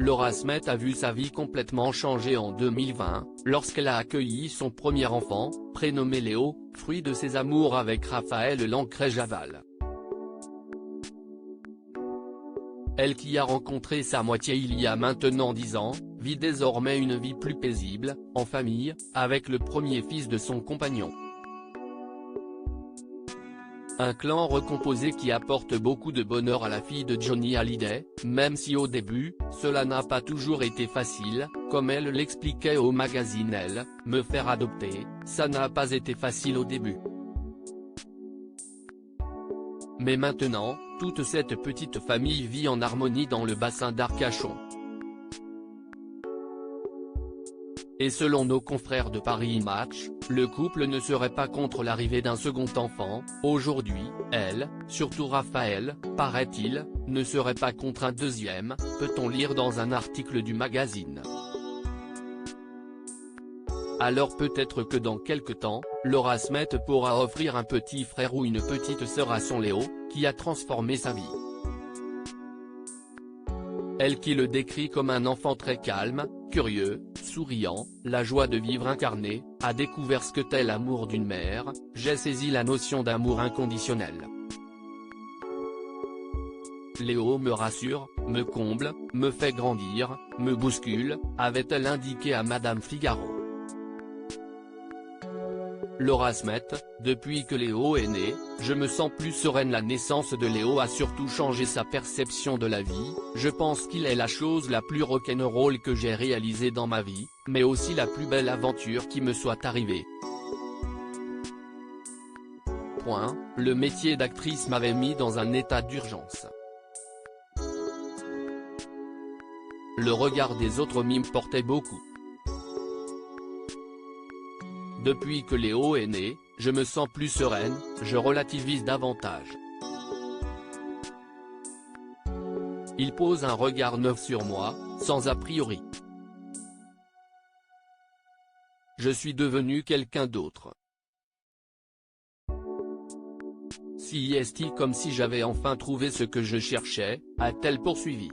Laura Smet a vu sa vie complètement changer en 2020, lorsqu'elle a accueilli son premier enfant, prénommé Léo, fruit de ses amours avec Raphaël Lancret-Javal. Elle qui a rencontré sa moitié il y a maintenant 10 ans, vit désormais une vie plus paisible, en famille, avec le premier fils de son compagnon. Un clan recomposé qui apporte beaucoup de bonheur à la fille de Johnny Hallyday, même si au début, cela n'a pas toujours été facile, comme elle l'expliquait au magazine Elle, me faire adopter, ça n'a pas été facile au début. Mais maintenant, toute cette petite famille vit en harmonie dans le bassin d'Arcachon. Et selon nos confrères de Paris Match, le couple ne serait pas contre l'arrivée d'un second enfant. Aujourd'hui, elle, surtout Raphaël, paraît-il, ne serait pas contre un deuxième, peut-on lire dans un article du magazine. Alors peut-être que dans quelque temps, Laura Smet pourra offrir un petit frère ou une petite sœur à son Léo, qui a transformé sa vie. Elle qui le décrit comme un enfant très calme, curieux, souriant, la joie de vivre incarnée, a découvert ce que qu'est l'amour d'une mère, j'ai saisi la notion d'amour inconditionnel. Léo me rassure, me comble, me fait grandir, me bouscule, avait-elle indiqué à Madame Figaro. Laura Smet, depuis que Léo est né, je me sens plus sereine. La naissance de Léo a surtout changé sa perception de la vie, je pense qu'il est la chose la plus rock'n'roll que j'ai réalisée dans ma vie, mais aussi la plus belle aventure qui me soit arrivée. Le métier d'actrice m'avait mis dans un état d'urgence. Le regard des autres m'y portait beaucoup. Depuis que Léo est né, je me sens plus sereine, je relativise davantage. Il pose un regard neuf sur moi, sans a priori. Je suis devenue quelqu'un d'autre. Si est comme si j'avais enfin trouvé ce que je cherchais, a-t-elle poursuivi.